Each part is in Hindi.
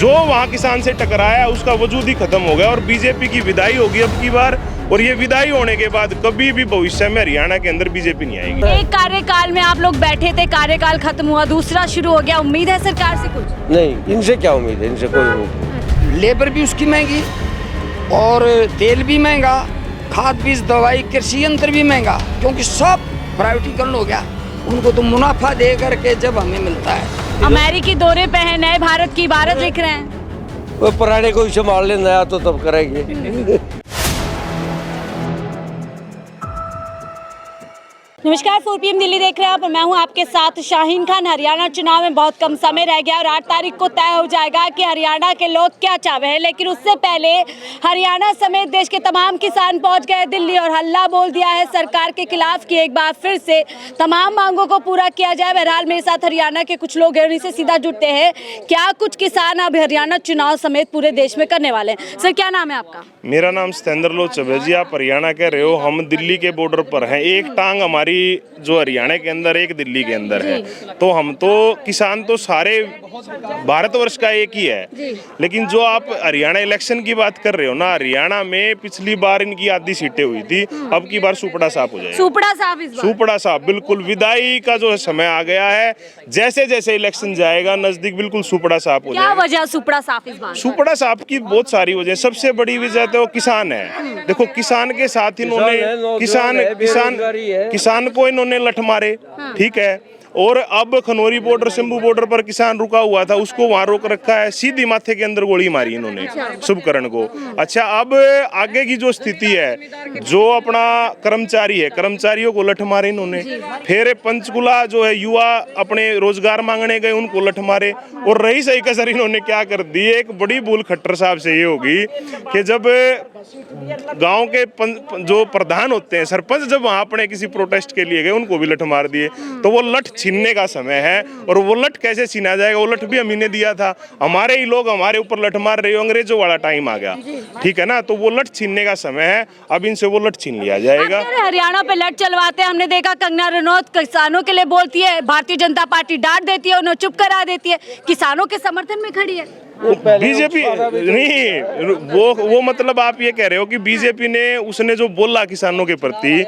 जो वहाँ किसान से टकराया उसका वजूद ही खत्म हो गया और बीजेपी की विदाई होगी अब की बार। और ये विदाई होने के बाद कभी भी भविष्य में हरियाणा के अंदर बीजेपी नहीं आएगी। एक कार्यकाल में आप लोग बैठे थे, कार्यकाल खत्म हुआ, दूसरा शुरू हो गया, उम्मीद है सरकार से कुछ? नहीं, इनसे क्या उम्मीद है, इनसे कोई उम्मीद। लेबर भी उसकी महंगी और तेल भी महंगा, खाद बीज दवाई कृषि यंत्र भी महंगा, क्योंकि सब प्राइवेटीकरण हो गया। उनको तो मुनाफा दे करके जब हमें मिलता है। अमेरिकी दौरे पे है, नए भारत की इबारत लिख रहे हैं। वो पुराने को संभाल ले, नया तो तब करेंगे। नमस्कार, 4 PM दिल्ली देख रहे हैं आप और मैं हूं आपके साथ शाहीन खान। हरियाणा चुनाव में बहुत कम समय रह गया और 8 तारीख को तय हो जाएगा कि हरियाणा के लोग क्या चाहते हैं। लेकिन उससे पहले हरियाणा समेत देश के तमाम किसान पहुंच गए दिल्ली और हल्ला बोल दिया है सरकार के खिलाफ कि एक बार फिर से तमाम मांगों को पूरा किया जाए। बहरहाल मेरे साथ हरियाणा के कुछ लोग हैं, उन्हीं से सीधा जुड़ते हैं। क्या कुछ किसान अब हरियाणा चुनाव समेत पूरे देश में करने वाले हैं? सर, क्या नाम है आपका? मेरा नाम सतेंद्र लोचब है जी। आप हरियाणा कह रहे हो, हम दिल्ली के बॉर्डर पर हैं। एक टांग हमारी जो हरियाणा के अंदर, एक दिल्ली के अंदर है। तो हम तो किसान तो सारे भारतवर्ष का एक ही है। लेकिन जो आप हरियाणा इलेक्शन की बात कर रहे हो ना, हरियाणा में पिछली बार इनकी आधी सीटें हुई थी, अब की बार सुपड़ा साफ हो जाएगा। सुपड़ा साफ इस बार? सुपड़ा साफ, बिल्कुल। विदाई का जो समय आ गया है, जैसे जैसे इलेक्शन जाएगा नजदीक, बिल्कुल सुपड़ा साफ हो जाएगा। क्या वजह सुपड़ा साफ इस बार? सुपड़ा साफ की बहुत सारी वजह, सबसे बड़ी वजह तो किसान है। देखो, किसान के साथ इन्होंने किसान को इन्होंने लठ मारे, ठीक है। और अब खनौरी बॉर्डर, शंभू बॉर्डर पर किसान रुका हुआ था, उसको वहां रोक रखा है। सीधी माथे के अंदर गोली मारी इन्होंने शुभकरण को। अच्छा, अब आगे की जो स्थिति है, जो अपना कर्मचारी है, कर्मचारियों को लठ मारे इन्होंने। फिर पंचकुला जो है, युवा अपने रोजगार मांगने गए, उनको लठ मारे। और रही सही कसर इन्होंने क्या कर दी, एक बड़ी भूल खट्टर साहब से ये होगी कि जब गांव के जो प्रधान होते हैं, सरपंच, जब वहां अपने किसी प्रोटेस्ट के लिए गए, उनको भी लठ मार दिए। तो वो लठ छीनने का समय है। और वो लठ कैसे छीना जाएगा? वो लठ भी हम ही ने दिया था। हमारे ही लोग हमारे ऊपर लठ मार रहे हो, अंग्रेजों वाला टाइम आ गया, ठीक है ना। तो वो लठ छीनने का समय है, अब इनसे वो लठ छीन लिया जाएगा। हरियाणा पे लठ चलवाते हैं, हमने देखा कंगना रनौत किसानों के लिए बोलती है, भारतीय जनता पार्टी डांट देती है, उन्हें चुप करा देती है, किसानों के समर्थन में खड़ी है। बीजेपी नहीं, वो मतलब आप ये कह रहे हो कि बीजेपी ने, उसने जो बोला किसानों के प्रति,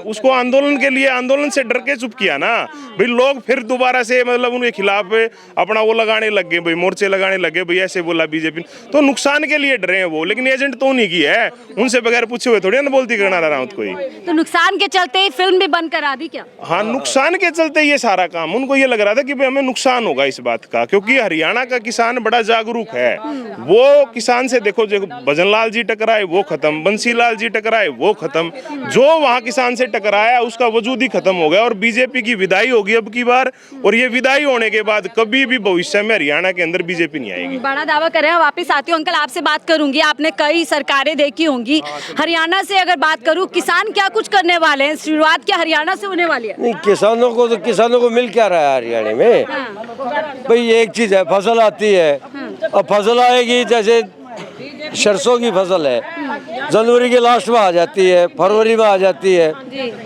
उसको आंदोलन के लिए, आंदोलन से डर के चुप किया ना भाई। लोग फिर दोबारा से मतलब उनके खिलाफ अपना वो लगाने लग गए भाई, मोर्चे लगाने लगे भाई, ऐसे बोला बीजेपी। तो नुकसान के लिए डरे हैं वो, लेकिन एजेंट तो नहीं की है। उनसे बगैर पूछे हुए थोड़ी ना बोलती कंगना रनौत कोई। तो नुकसान के चलते ही फिल्म भी बंद करा दी क्या? हाँ, नुकसान के चलते ये सारा काम। उनको ये लग रहा था कि भाई हमें नुकसान होगा इस बात का, क्योंकि हरियाणा का किसान बड़ा जागरूक है। वो किसान से देखो, भजनलाल जी टकराए वो खत्म, बंसीलाल जी टकराए वो खत्म। जो वहाँ किसान से टकराया उसका वजूद ही खत्म हो गया और बीजेपी की विदाई होगी अब की बार। और ये विदाई होने के बाद कभी भी भविष्य में हरियाणा के अंदर बीजेपी नहीं आएगी। बड़ा दावा कर रहे हैं। वापिस आती हूँ, अंकल आपसे बात करूंगी। आपने कई सरकारें देखी होंगी, हरियाणा से अगर बात करूँ, किसान क्या कुछ करने वाले हैं? शुरुआत क्या हरियाणा से होने वाली है? नहीं, किसानों को मिल क्या रहा है हरियाणा में? भाई एक चीज है, फसल आती है। अब फसल आएगी, जैसे सरसों की फसल है, जनवरी के लास्ट में आ जाती है, फरवरी में आ जाती है।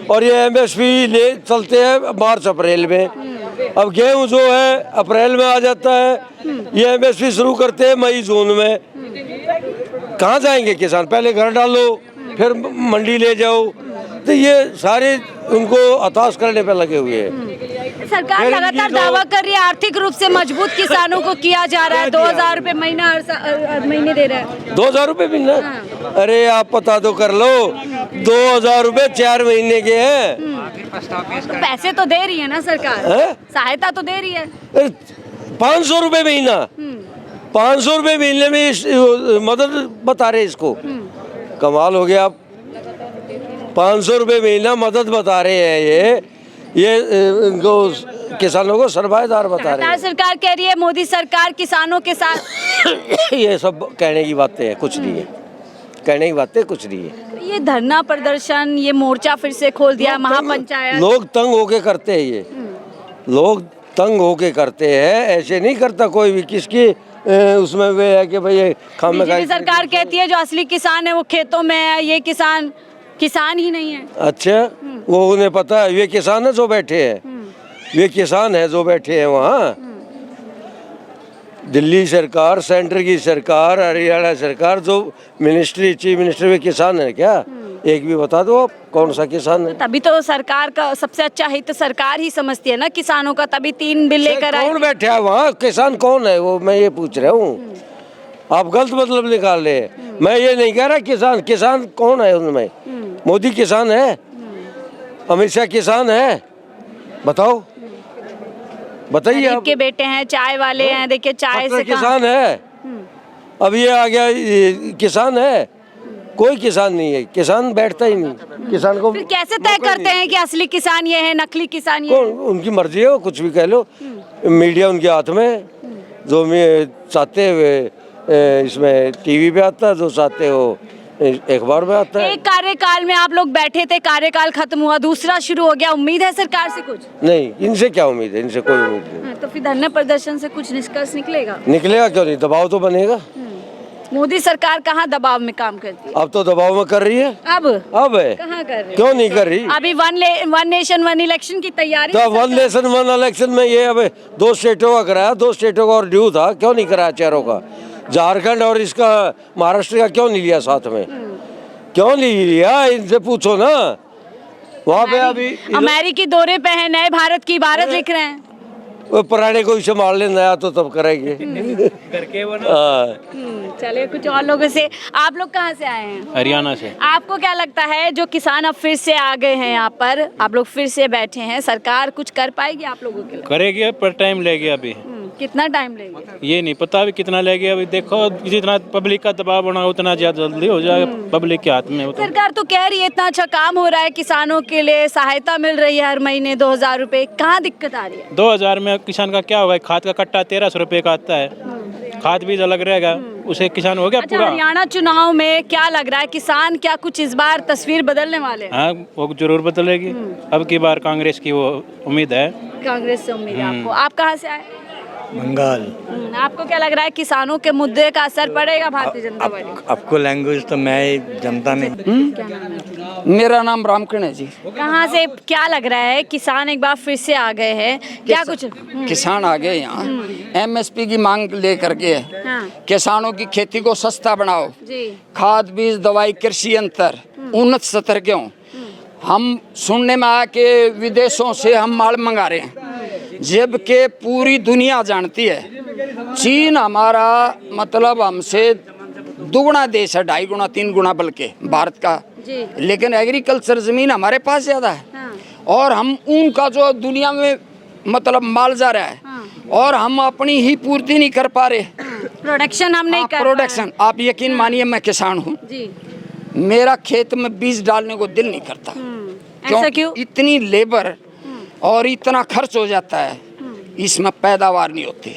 और ये MSP ले चलते हैं मार्च अप्रैल में। अब गेहूं जो है अप्रैल में आ जाता है, ये MSP शुरू करते हैं मई जून में। कहाँ जाएंगे किसान? पहले घर डालो, फिर मंडी ले जाओ। तो ये सारे उनको हताश करने पे लगे हुए हैं। सरकार लगातार दावा कर रही है आर्थिक रूप से मजबूत किसानों को किया जा रहा है। 2000 रुपए महीना हर महीने दे रहा है। 2000 रुपए महीना? अरे आप पता तो कर लो, 2000 रुपए 4 महीने के हैं। तो पैसे तो दे रही है ना सरकार, सहायता तो दे रही है। 500 रुपए महीना, 500 रुपए महीने में मदद बता रहे इसको। कमाल हो गया। आप 500 रुपए महीना मदद बता रहे हैं। ये इनको किसानों को सरमाएदार बता रहे हैं। सरकार कह रही है मोदी सरकार किसानों के साथ। ये सब कहने की बातें हैं, कुछ नहीं है। कहने की बातें कुछ नहीं है। ये धरना प्रदर्शन, ये मोर्चा फिर से खोल दिया, महापंचायत। लोग तंग होके करते हैं, ये लोग तंग होके करते हैं। ऐसे नहीं करता कोई भी। किसकी उसमें वे है कि भाई बीजेपी सरकार कहती है जो असली किसान है वो खेतों में है, ये किसान ही नहीं है। अच्छा, वो उन्हें पता है। ये किसान है जो बैठे हैं, ये किसान है जो बैठे हैं वहाँ। दिल्ली सरकार, सेंटर की सरकार, हरियाणा सरकार, जो मिनिस्ट्री, चीफ मिनिस्टर में किसान है क्या? एक भी बता दो आप, कौन सा किसान है? तभी तो सरकार का सबसे अच्छा हित सरकार ही समझती है ना किसानों का, तभी 3 बिल लेकर आई। कौन बैठा है वहाँ? किसान कौन है वो, मैं ये पूछ रहा हूँ। आप गलत मतलब निकाल रहे हैं। मैं ये नहीं कह रहा किसान, किसान कौन है उनमें? मोदी किसान है? अमित शाह किसान है? बताओ, बताइए गरीब आप। के बेटे हैं, चाय वाले हैं, देखिए चाय से किसान है? अब ये आ गया, ये किसान है? कोई किसान नहीं है, किसान बैठता ही नहीं। किसान को फिर कैसे तय करते हैं कि असली किसान ये है, नकली किसान ये कौन? है? उनकी मर्जी है, वो कुछ भी कह लो। मीडिया उनके हाथ में, जो चाहते हुए इसमें टीवी पे आता है, जो चाहते हो अखबार में आता है। एक कार्यकाल में आप लोग बैठे थे, कार्यकाल खत्म हुआ, दूसरा शुरू हो गया, उम्मीद है सरकार से कुछ? नहीं, इनसे क्या उम्मीद है? इनसे कोई उम्मीद नहीं। तो फिर धरना प्रदर्शन से कुछ निष्कर्ष निकलेगा? निकलेगा क्यों नहीं? दबाव तो बनेगा। मोदी सरकार कहाँ दबाव में काम करती है? अब तो दबाव में कर रही है। अब है कहाँ कर रही है? क्यों नहीं कर रही? अभी वन नेशन वन इलेक्शन की तैयारी तो है वन सरकार। नेशन वन इलेक्शन में ये अब 2 स्टेटों का कराया, 2 स्टेटों का और ड्यू था, क्यों नहीं कराया चारों का? झारखंड और इसका महाराष्ट्र का क्यों नहीं लिया साथ में? क्यों नहीं लिया? इनसे पूछो ना। वहाँ पे अभी अमेरिकी दौरे पे है, नए भारत की इबारत लिख रहे हैं। वो पुराने को इसे मार ले, नया तो तब करेंगे। हाँ। चलिए कुछ और लोगों से। आप लोग कहाँ से आए हैं? हरियाणा से। आपको क्या लगता है जो किसान अब फिर से आ गए हैं यहाँ पर, आप लोग फिर से बैठे हैं, सरकार कुछ कर पाएगी आप लोगों के लिए? करेगी पर टाइम लगेगा अभी। कितना टाइम लेंगे? ये नहीं पता अभी कितना लगेगा। अभी देखो जितना पब्लिक का दबाव बना उतना ज्यादा जल्दी हो जाएगा, पब्लिक के हाथ में हो तो। सरकार तो कह रही है इतना अच्छा काम हो रहा है, किसानों के लिए सहायता मिल रही है हर महीने 2000 रुपए, कहाँ दिक्कत आ रही है? 2000 में किसान का क्या होगा? खाद का कट्टा 1300 रुपये का आता है, खाद बीज अलग रहेगा, उसे किसान हो गया अच्छा, पूरा। हरियाणा चुनाव में क्या लग रहा है, किसान क्या कुछ इस बार तस्वीर बदलने वाले हैं? हाँ, वो जरूर बदलेगी। अब की बार कांग्रेस की वो उम्मीद है। कांग्रेस से उम्मीद है आपको। आप कहाँ से आए? बंगाल। आपको क्या लग रहा है किसानों के मुद्दे का असर पड़ेगा भारतीय जनता पार्टी? आपको लैंग्वेज तो मैं जनता नहीं। मेरा नाम रामकिरण है जी। कहाँ से क्या लग रहा है, किसान एक बार फिर से आ गए हैं, क्या कुछ? किसान आ गए यहाँ एमएसपी की मांग लेकर के। हाँ। किसानों की खेती को सस्ता बनाओ, जी। खाद बीज दवाई कृषि यंत्र उन्नत स्तर क्यों? हम सुनने में आया कि विदेशों से हम माल मंगा रहे हैं, जबकि पूरी दुनिया जानती है चीन हमारा मतलब हमसे दुगुना देश है, 2.5 गुना 3 गुना बल्कि भारत का। जी। लेकिन एग्रीकल्चर जमीन हमारे पास ज्यादा है। हाँ। और हम उनका जो दुनिया में मतलब माल जा रहा है, और हम अपनी ही पूर्ति नहीं कर पा रहे। प्रोडक्शन हम नहीं कर प्रोडक्शन, आप यकीन मानिए मैं किसान हूँ, जी। मेरा खेत में बीज डालने को दिल नहीं करता। ऐसा क्यों? इतनी लेबर और इतना खर्च हो जाता है, इसमें पैदावार नहीं होती।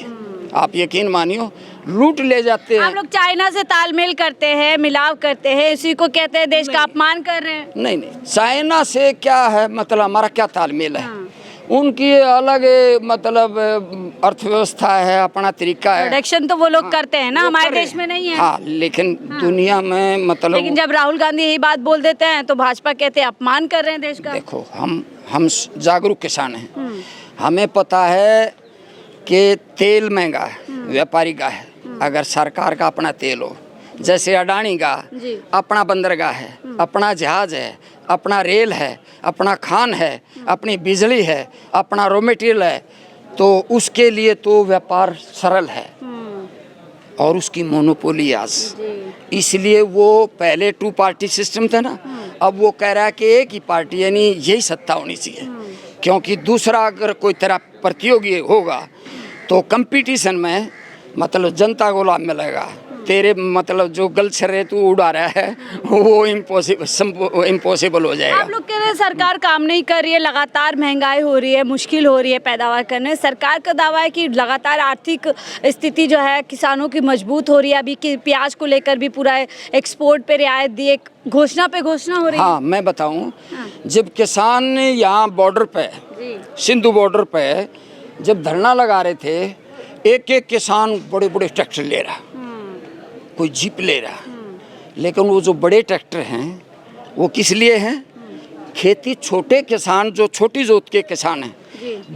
आप यकीन मानियो, लूट ले जाते हैं। आप लोग चाइना से तालमेल करते हैं, मिलाव करते हैं, इसी को कहते हैं देश का अपमान कर रहे हैं। नहीं, चाइना से क्या है मतलब, हमारा क्या तालमेल है? उनकी अलग मतलब अर्थव्यवस्था है, अपना तरीका है। प्रोडक्शन तो वो लोग करते हैं ना, हमारे देश में नहीं है। हाँ, लेकिन दुनिया में मतलब लेकिन जब राहुल गांधी यही बात बोल देते हैं तो भाजपा कहते हैं अपमान कर रहे हैं देश का। देखो, हम जागरूक किसान हैं, हमें पता है कि तेल महंगा है, व्यापारी का है। अगर सरकार का अपना तेल हो, जैसे अडानी का अपना बंदरगाह है, अपना जहाज है, अपना रेल है, अपना खान है, अपनी बिजली है, अपना रॉ मटेरियल है, तो उसके लिए तो व्यापार सरल है। और उसकी मोनोपोली आज, इसलिए वो पहले 2 पार्टी सिस्टम था ना, अब वो कह रहा है कि एक ही पार्टी, यानी यही सत्ता होनी चाहिए। क्योंकि दूसरा अगर कोई तरह प्रतियोगी होगा तो कंपटीशन में मतलब जनता को लाभ मिलेगा। तेरे मतलब जो गलछरे तू उड़ा रहा है वो इम्पॉसिबल हो जाएगा। आप लोग कह रहे हैं सरकार काम नहीं कर रही है, लगातार महंगाई हो रही है, मुश्किल हो रही है पैदावार करने। सरकार का दावा है कि लगातार आर्थिक स्थिति जो है किसानों की मजबूत हो रही है। अभी कि प्याज को लेकर भी पूरा एक्सपोर्ट पे रियायत दी, घोषणा पे घोषणा हो रही है। हाँ, मैं बताऊं, जब किसान यहाँ बॉर्डर पे, सिंधु बॉर्डर पे जब धरना लगा रहे थे, एक एक किसान बड़े बड़े ट्रैक्टर ले रहा, कोई जीप ले रहा, लेकिन वो जो बड़े ट्रैक्टर हैं वो किस लिए हैं? खेती छोटे किसान जो छोटी जोत के किसान हैं,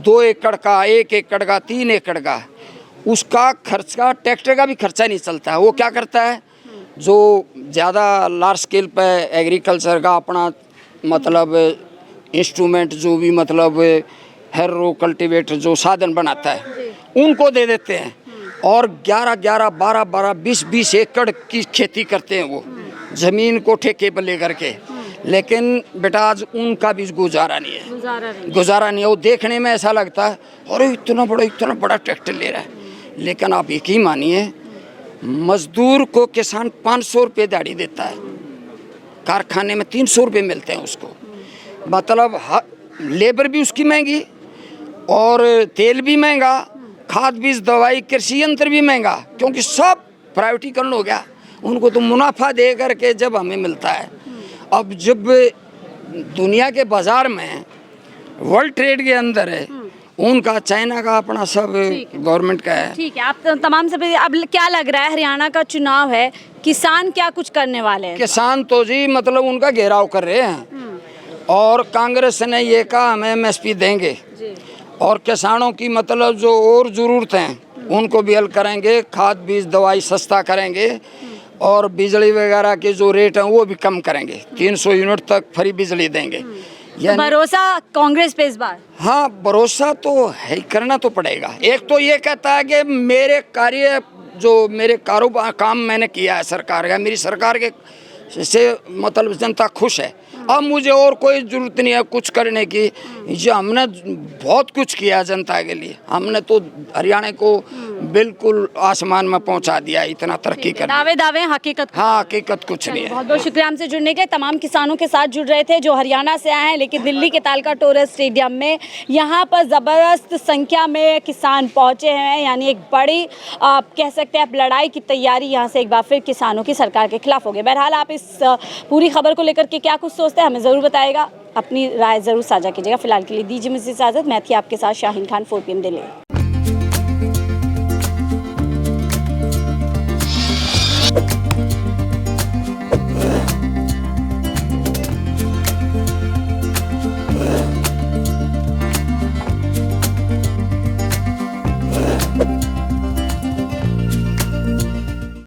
2 एकड़ का, 1 एकड़ का, 3 एकड़ का, उसका खर्चा, ट्रैक्टर का भी खर्चा नहीं चलता है। वो क्या करता है, जो ज़्यादा लार्ज स्केल पे एग्रीकल्चर का अपना मतलब इंस्ट्रूमेंट, जो भी मतलब हैरो, कल्टीवेटर, जो साधन बनाता है, उनको दे देते हैं और 11-11, 12-12, 20-20 एकड़ की खेती करते हैं वो ज़मीन को ठेके पर लेकर के। लेकिन बेटा आज उनका भी गुजारा नहीं है, गुजारा नहीं है। वो देखने में ऐसा लगता है अरे इतना बड़ा ट्रैक्टर ले रहा है, लेकिन आप यकीन मानिए मजदूर को किसान 500 रुपये दिहाड़ी देता है, कारखाने में 300 रुपये मिलते हैं उसको। मतलब लेबर भी उसकी महंगी और तेल भी महंगा, खाद बीज दवाई कृषि यंत्र भी महंगा, क्योंकि सब प्राइवेटीकरण हो गया। उनको तो मुनाफा दे करके जब हमें मिलता है। अब जब दुनिया के बाजार में वर्ल्ड ट्रेड के अंदर है, उनका चाइना का अपना सब गवर्नमेंट का है। ठीक है, आप तमाम से अब क्या लग रहा है, हरियाणा का चुनाव है, किसान क्या कुछ करने वाले हैं? किसान तो जी मतलब उनका घेराव कर रहे हैं और कांग्रेस ने ये कहा हमें MSP देंगे और किसानों की मतलब जो और ज़रूरत हैं उनको भी हल करेंगे, खाद बीज दवाई सस्ता करेंगे और बिजली वगैरह के जो रेट हैं वो भी कम करेंगे। 300 यूनिट तक फ्री बिजली देंगे। तो भरोसा कांग्रेस पे इस बार? हाँ, भरोसा तो है, करना तो पड़ेगा। एक तो ये कहता है कि मेरे कार्य जो मेरे कारोबार काम मैंने किया है सरकार का, मेरी सरकार के से मतलब जनता खुश है, अब मुझे और कोई ज़रूरत नहीं है कुछ करने की। जो हमने बहुत कुछ किया जनता के लिए, हमने तो हरियाणा को बिल्कुल आसमान में पहुंचा दिया, इतना तरक्की कर। दावे हकीकत? हाँ, हकीकत कुछ नहीं है। बहुत बहुत शुक्रिया हमसे जुड़ने के। तमाम किसानों के साथ जुड़ रहे थे जो हरियाणा से आए हैं, लेकिन दिल्ली के तालकटोरा स्टेडियम में यहाँ पर ज़बरदस्त संख्या में किसान पहुँचे हैं। यानी एक बड़ी आप कह सकते हैं आप लड़ाई की तैयारी यहाँ से एक बार फिर किसानों की सरकार के खिलाफ हो गई। बहरहाल आप इस पूरी खबर को लेकर के क्या कुछ सोचते हैं हमें ज़रूर बताएगा, अपनी राय ज़रूर साझा कीजिएगा। फिलहाल के लिए दीजिए मुझे इजाज़त। मैं थी आपके साथ शाहीन खान, 4 PM दिल्ली।